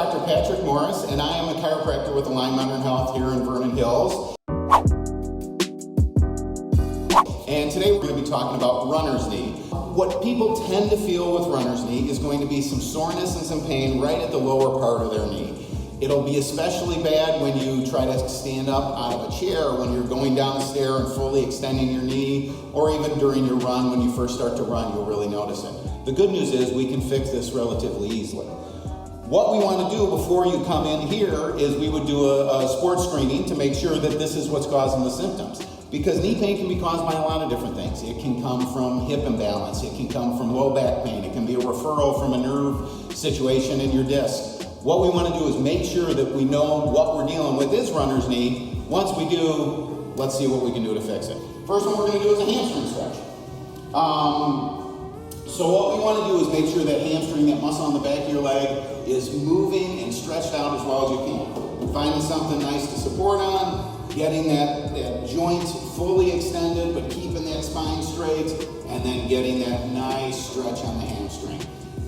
Dr. Patrick Morris, and I am a chiropractor with Align Modern Health here in Vernon Hills. And today we're going to be talking about runner's knee. What people tend to feel with runner's knee is going to be some soreness and some pain right at the lower part of their knee. It'll be especially bad when you try to stand up out of a chair, when you're going down a stair and fully extending your knee, or even during your run. When you first start to run, you'll really notice it. The good news is we can fix this relatively easily. What we want to do before you come in here is we would do a sports screening to make sure that this is what's causing the symptoms. Because knee pain can be caused by a lot of different things. It can come from hip imbalance, it can come from low back pain, it can be a referral from a nerve situation in your disc. What we want to do is make sure that we know what we're dealing with is runner's knee. Once we do, let's see what we can do to fix it. First one we're going to do is a hamstring stretch. So what we want to do is make sure that hamstring, that muscle on the back of your leg, is moving and stretched out as well as you can. We're finding something nice to support on, getting that joint fully extended, but keeping that spine straight, and then getting that nice stretch on the hamstring.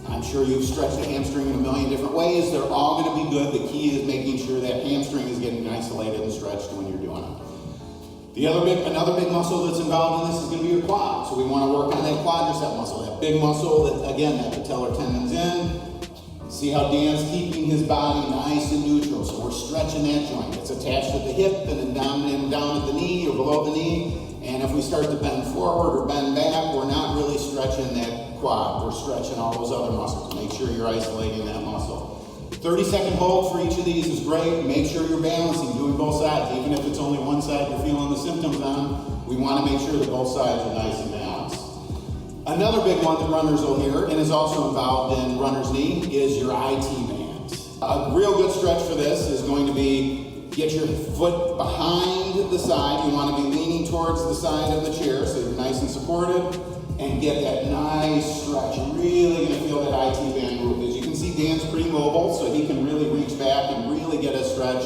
I'm sure you've stretched the hamstring in a million different ways. They're all going to be good. The key is making sure that hamstring is getting isolated and stretched when you're doing it. Another big muscle that's involved in this is going to be your quad. So we want to work on that quadricep muscle, that big muscle that, again, that patellar tendon's in. See how Dan's keeping his body nice and neutral. So we're stretching that joint. It's attached at the hip and then down at the knee or below the knee. And if we start to bend forward or bend back, we're not really stretching that quad. We're stretching all those other muscles. Make sure you're isolating that muscle. 30-second hold for each of these is great. Make sure you're balancing, doing both sides. Even if it's only one side you're feeling the symptoms on, we want to make sure that both sides are nice and balanced. Another big one that runners will hear, and is also involved in runner's knee, is your IT band. A real good stretch for this is going to be get your foot behind the side. You want to be leaning towards the side of the chair so you're nice and supported, and get that nice stretch. You're really going to feel that IT band move. As you can see, Dan's pretty mobile, so he can really reach back and really get a stretch.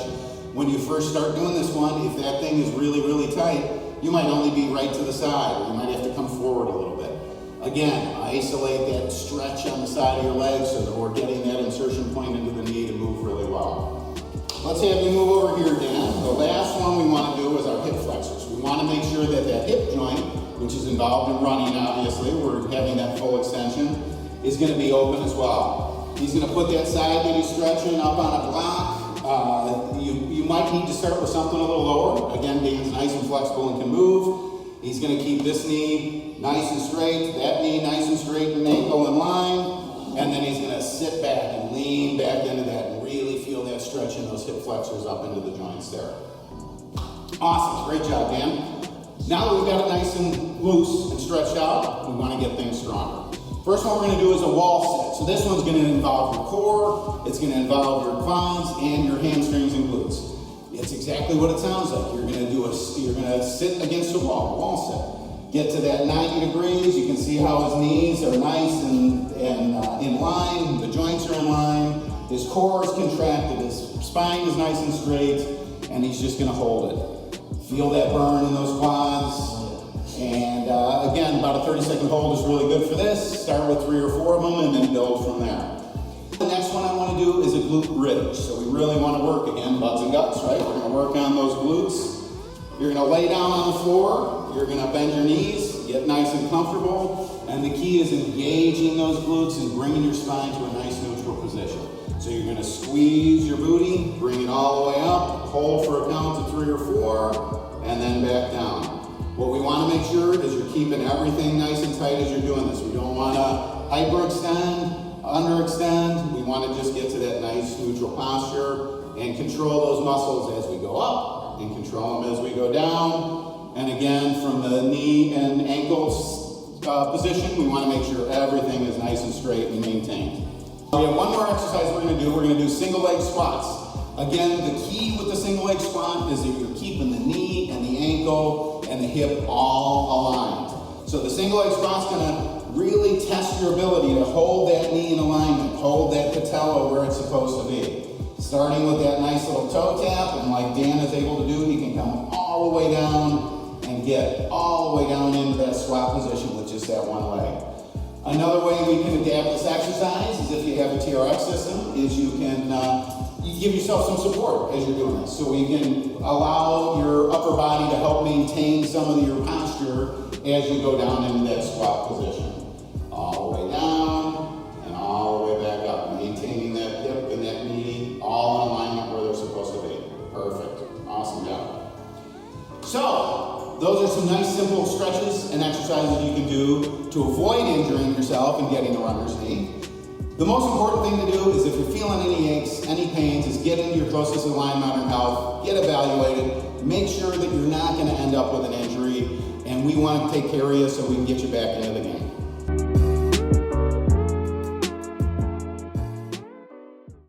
When you first start doing this one, if that thing is really, really tight, you might only be right to the side, or you might have to come forward a little bit. Again, isolate that stretch on the side of your leg so that we're getting that insertion point into the knee to move really well. Let's have you move over here, Dan. The last one we want to do is our hip flexors. We want to make sure that that hip joint, which is involved in running, obviously, we're having that full extension, is going to be open as well. He's going to put that side that he's stretching up on a block. You might need to start with something a little lower. Again, Dan's nice and flexible and can move. He's going to keep this knee nice and straight, that knee nice and straight and ankle in line, and then he's going to sit back and lean back into that and really feel that stretch in those hip flexors up into the joints there. Awesome, great job, Dan. Now that we've got it nice and loose and stretched out, we want to get things stronger. First one we're going to do is a wall sit. So this one's going to involve your core, it's going to involve your quads and your hamstrings and glutes. It's exactly what it sounds like. You're going to sit against a wall sit. Get to that 90 degrees. You can see how his knees are nice and in line. The joints are in line. His core is contracted. His spine is nice and straight, and he's just going to hold it. Feel that burn in those quads. And again, about a 30-second hold is really good for this. Start with 3 or 4 of them, and then build from there. The next one I want to do is a glute bridge. So we really want to work, again, buds and guts, right? We're going to work on those glutes. You're going to lay down on the floor. You're going to bend your knees, get nice and comfortable. And the key is engaging those glutes and bringing your spine to a nice neutral position. So you're going to squeeze your booty, bring it all the way up, hold for a count of 3 or 4, and then back down. What we want to make sure is you're keeping everything nice and tight as you're doing this. We don't want to hyperextend, underextend. We want to just get to that nice neutral posture and control those muscles as we go up and control them as we go down. And again, from the knee and ankles position, we want to make sure everything is nice and straight and maintained. We have one more exercise we're going to do. We're going to do single leg squats. Again, the key with the single leg squat is that you're keeping the knee and the ankle and the hip all aligned. So the single leg squat's going to really test your ability to hold that knee in alignment, hold that patella where it's supposed to be. Starting with that nice little toe tap, and like Dan is able to do, he can come all the way down and get all the way down into that squat position with just that one leg. Another way we can adapt this exercise is if you have a TRX system, is you can you give yourself some support as you're doing this. So we can allow your upper body to help maintain some of your posture as you go down into that squat position. All the way down and all the way back up, maintaining that hip and that knee all in alignment where they're supposed to be. Perfect. Awesome job. So, those are some nice simple stretches and exercises you can do to avoid injuring yourself and getting a runner's knee. The most important thing to do is if you're feeling any aches, any pains, is get into your closest aligned modern health, get evaluated, make sure that you're not going to end up with an injury, and we want to take care of you so we can get you back into the game.